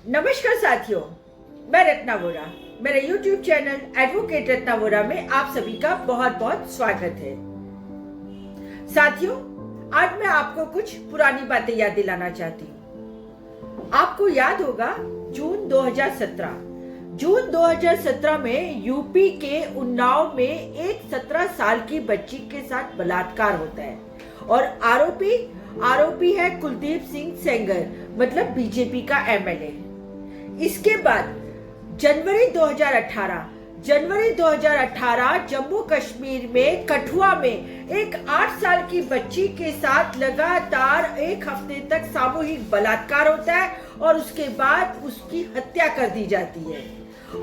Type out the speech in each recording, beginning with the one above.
नमस्कार साथियों, मैं रत्ना वोरा। मेरे YouTube channel advocate Ratna Vora में आप सभी का बहुत बहुत स्वागत है। साथियों, आज मैं आपको कुछ पुरानी बातें याद दिलाना चाहती हूँ। आपको याद होगा जून 2017 में यूपी के उन्नाव में एक 17 साल की बच्ची के साथ बलात्कार होता है और आरोपी है कुलदीप सिंह सेंगर, मतलब बीजेपी का एमएलए। इसके बाद जनवरी 2018 जम्मू कश्मीर में कठुआ में एक 8 साल की बच्ची के साथ लगातार एक हफ्ते तक सामूहिक बलात्कार होता है और उसके बाद उसकी हत्या कर दी जाती है।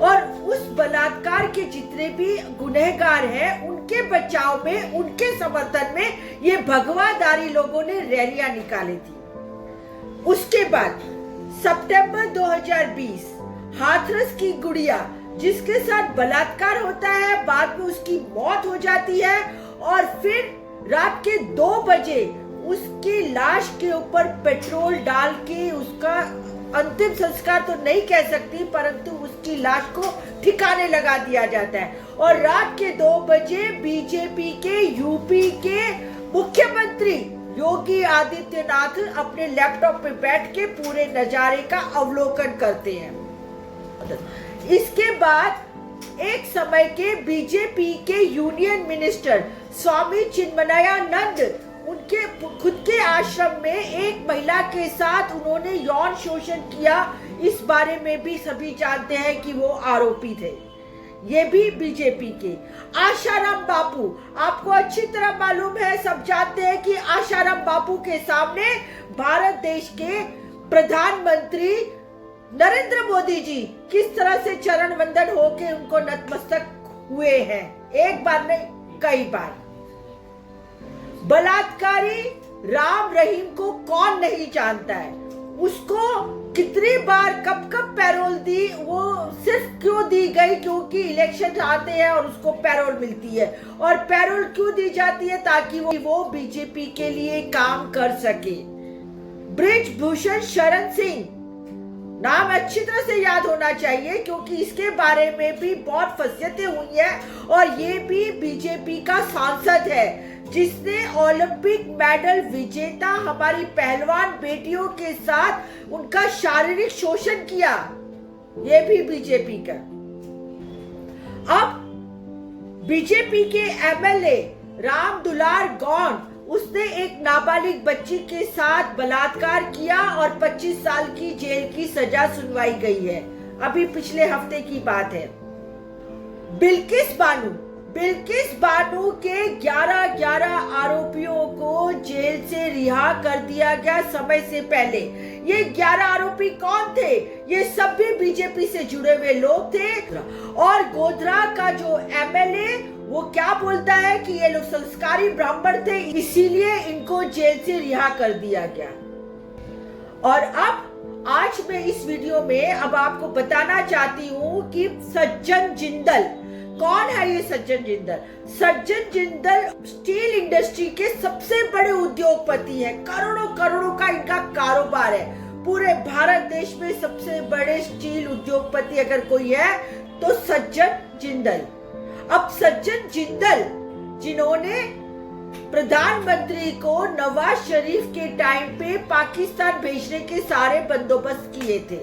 और उस बलात्कार के जितने भी गुनहगार हैं, उनके बचाव में, उनके समर्थन में ये भगवाधारी लोगों ने रैलियां निकाली थी। उसके बाद सितंबर 2020 हाथरस की गुड़िया जिसके साथ बलात्कार होता है, बाद में उसकी मौत हो जाती है और फिर रात के 2 बजे उसकी लाश के ऊपर पेट्रोल डाल के उसका अंतिम संस्कार तो नहीं कह सकती, परंतु उसकी लाश को ठिकाने लगा दिया जाता है। और रात के 2 बजे बीजेपी के यूपी के मुख्यमंत्री योगी आदित्यनाथ अपने लैपटॉप पे बैठ के पूरे नजारे का अवलोकन करते हैं। इसके बाद एक समय के बीजेपी के यूनियन मिनिस्टर स्वामी चिन्मयानंद उनके खुद के आश्रम में एक महिला के साथ उन्होंने यौन शोषण किया। इस बारे में भी सभी जानते हैं कि वो आरोपी थे। ये भी बीजेपी के। आशाराम बापू, आपको अच्छी तरह मालूम है, सब जानते हैं कि आशाराम बापू के सामने भारत देश के प्रधानमंत्री नरेंद्र मोदी जी किस तरह से चरण वंदन होके उनको नतमस्तक हुए हैं, एक बार नहीं कई बार। बलात्कारी राम रहीम को कौन नहीं जानता है, उसको कितनी बार कब पैरोल दी, वो सिर्फ क्यों दी गई क्योंकि इलेक्शन आते हैं और उसको पैरोल मिलती है। और पैरोल क्यों दी जाती है? ताकि वो बीजेपी के लिए काम कर सके। बृजभूषण शरण सिंह नाम अच्छी तरह से याद होना चाहिए क्योंकि इसके बारे में भी बहुत फसियतें हुई है और ये भी बीजेपी का सांसद है जिसने ओलंपिक मेडल विजेता हमारी पहलवान बेटियों के साथ उनका शारीरिक शोषण किया। ये भी बीजेपी का। अब बीजेपी के एमएलए राम दुलार गौंड, उसने एक नाबालिग बच्ची के साथ बलात्कार किया और 25 साल की जेल की सजा सुनवाई गई है। अभी पिछले हफ्ते की बात है। बिल्किस बानो के 11 आरोपियों को जेल से रिहा कर दिया गया समय से पहले। ये 11 आरोपी कौन थे? ये सब भी बीजेपी से जुड़े हुए लोग थे। और गोधरा का जो एमएलए वो क्या बोलता है कि ये लोग संस्कारी ब्राह्मण थे, इसीलिए इनको जेल से रिहा कर दिया गया। और अब आज मैं इस वीडियो में अब आपको बताना चाहती हूँ कि सज्जन जिंदल कौन है। ये सज्जन जिंदल स्टील इंडस्ट्री के सबसे बड़े उद्योगपति है। करोड़ों का इनका कारोबार है। पूरे भारत देश में सबसे बड़े स्टील उद्योगपति अगर कोई है तो सज्जन जिंदल। अब सज्जन जिंदल जिन्होंने प्रधानमंत्री को नवाज शरीफ के टाइम पे पाकिस्तान भेजने के सारे बंदोबस्त किए थे।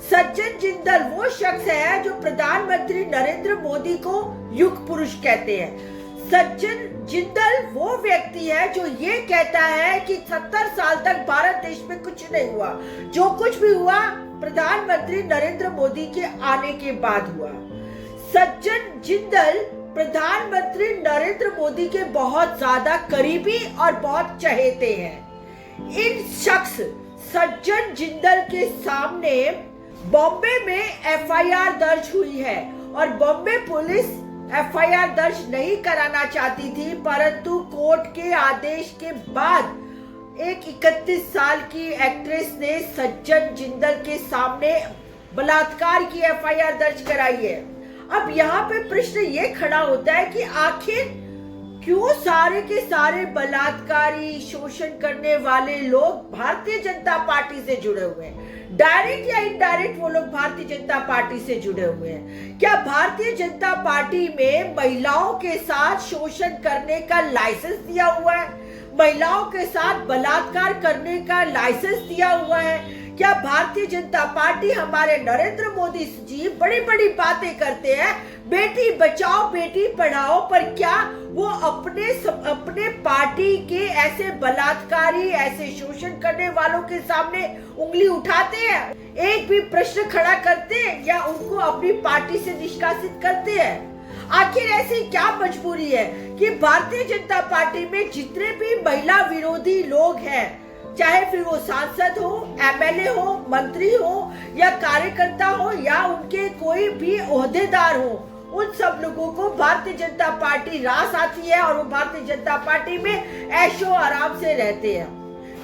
सज्जन जिंदल वो शख्स है जो प्रधानमंत्री नरेंद्र मोदी को युग पुरुष कहते हैं। सज्जन जिंदल वो व्यक्ति है जो ये कहता है कि 70 साल तक भारत देश में कुछ नहीं हुआ, जो कुछ भी हुआ प्रधानमंत्री नरेंद्र मोदी के आने के बाद हुआ। सज्जन जिंदल प्रधानमंत्री नरेंद्र मोदी के बहुत ज्यादा करीबी और बहुत चहेते हैं। इन शख्स सज्जन जिंदल के सामने बॉम्बे में एफआईआर दर्ज हुई है और बॉम्बे पुलिस एफआईआर दर्ज नहीं कराना चाहती थी, परंतु कोर्ट के आदेश के बाद एक 31 साल की एक्ट्रेस ने सज्जन जिंदल के सामने बलात्कार की एफआईआर दर्ज कराई है। अब यहाँ पे प्रश्न ये खड़ा होता है कि आखिर क्यों सारे के सारे बलात्कारी शोषण करने वाले लोग भारतीय जनता पार्टी से जुड़े हुए हैं। डायरेक्ट या इनडायरेक्ट वो लोग भारतीय जनता पार्टी से जुड़े हुए हैं। क्या भारतीय जनता पार्टी में महिलाओं के साथ शोषण करने का लाइसेंस दिया हुआ है? महिलाओं के साथ बलात्कार करने का लाइसेंस दिया हुआ है? क्या भारतीय जनता पार्टी, हमारे नरेंद्र मोदी जी बड़ी बड़ी बातें करते हैं बेटी बचाओ बेटी पढ़ाओ, पर क्या वो अपने पार्टी के ऐसे बलात्कारी, ऐसे शोषण करने वालों के सामने उंगली उठाते हैं? एक भी प्रश्न खड़ा करते हैं या उनको अपनी पार्टी से निष्कासित करते हैं? आखिर ऐसी क्या मजबूरी है कि भारतीय जनता पार्टी में जितने भी महिला विरोधी लोग हैं, चाहे फिर वो सांसद हो, एमएलए हो, मंत्री हो या कार्यकर्ता हो या उनके कोई भी ओहदेदार हो, उन सब लोगों को भारतीय जनता पार्टी रास आती है और वो भारतीय जनता पार्टी में ऐशो आराम से रहते हैं।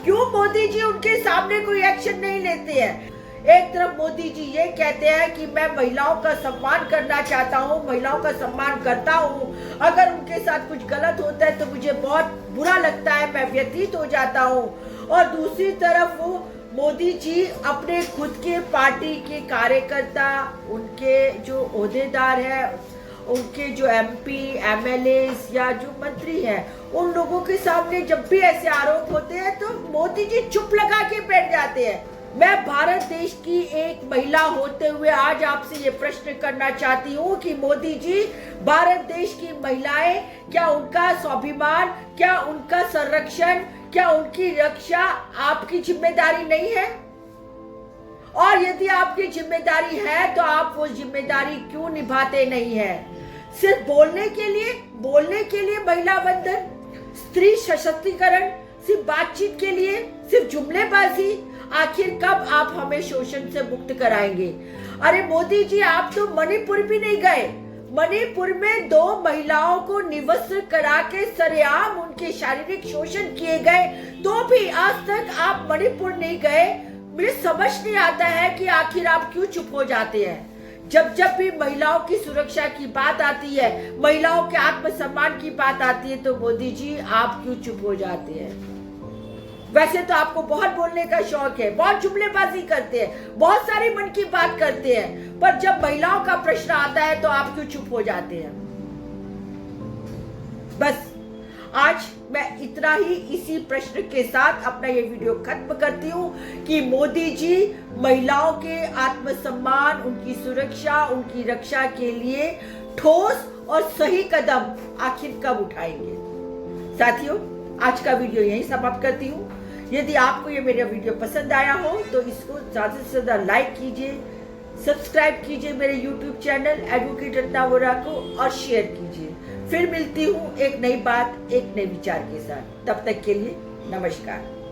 क्यों मोदी जी उनके सामने कोई एक्शन नहीं लेते हैं? एक तरफ मोदी जी ये कहते हैं कि मैं महिलाओं का सम्मान करना चाहता हूँ, महिलाओं का सम्मान करता हूँ, अगर उनके साथ कुछ गलत होता है तो मुझे बहुत बुरा लगता है, मैं व्यथित हो जाता हूँ। और दूसरी तरफ वो मोदी जी अपने खुद के पार्टी के कार्यकर्ता, उनके जो ओहदेदार हैं, उनके जो एमपी, एमएलए या जो मंत्री हैं, उन लोगों के सामने जब भी ऐसे आरोप होते हैं तो मोदी जी चुप लगा के बैठ जाते हैं। मैं भारत देश की एक महिला होते हुए आज आपसे ये प्रश्न करना चाहती हूँ कि मोदी जी, भारत देश की महिलाएं, क्या उनका स्वाभिमान, क्या उनका संरक्षण, क्या उनकी रक्षा आपकी जिम्मेदारी नहीं है? और यदि आपकी जिम्मेदारी है तो आप वो जिम्मेदारी क्यों निभाते नहीं है? सिर्फ बोलने के लिए महिला वंदन, स्त्री सशक्तिकरण, सिर्फ बातचीत के लिए, सिर्फ जुमलेबाजी। आखिर कब आप हमें शोषण से मुक्त कराएंगे? अरे मोदी जी, आप तो मणिपुर भी नहीं गए। मणिपुर में 2 महिलाओं को निवस्त्र करा के सरेआम उनके शारीरिक शोषण किए गए, तो भी आज तक आप मणिपुर नहीं गए। मुझे समझ नहीं आता है कि आखिर आप क्यों चुप हो जाते हैं। जब भी महिलाओं की सुरक्षा की बात आती है, महिलाओं के आत्मसम्मान की बात आती है, तो मोदी जी आप क्यों चुप हो जाते हैं? वैसे तो आपको बहुत बोलने का शौक है, बहुत जुमलेबाजी करते हैं, बहुत सारी मन की बात करते हैं, पर जब महिलाओं का प्रश्न आता है तो आप क्यों चुप हो जाते हैं? बस आज मैं इतना ही इसी प्रश्न के साथ अपना ये वीडियो खत्म करती हूँ कि मोदी जी महिलाओं के आत्मसम्मान, उनकी सुरक्षा, उनकी रक्षा के लिए ठोस और सही कदम आखिर कब उठाएंगे। साथियों, आज का वीडियो यहीं समाप्त करती हूँ। यदि आपको ये मेरा वीडियो पसंद आया हो तो इसको ज़्यादा से ज़्यादा लाइक कीजिए, सब्सक्राइब कीजिए मेरे YouTube channel advocate Ratna Vora को और शेयर कीजिए। फिर मिलती हूँ एक नई बात, एक नए विचार के साथ। तब तक के लिए नमस्कार।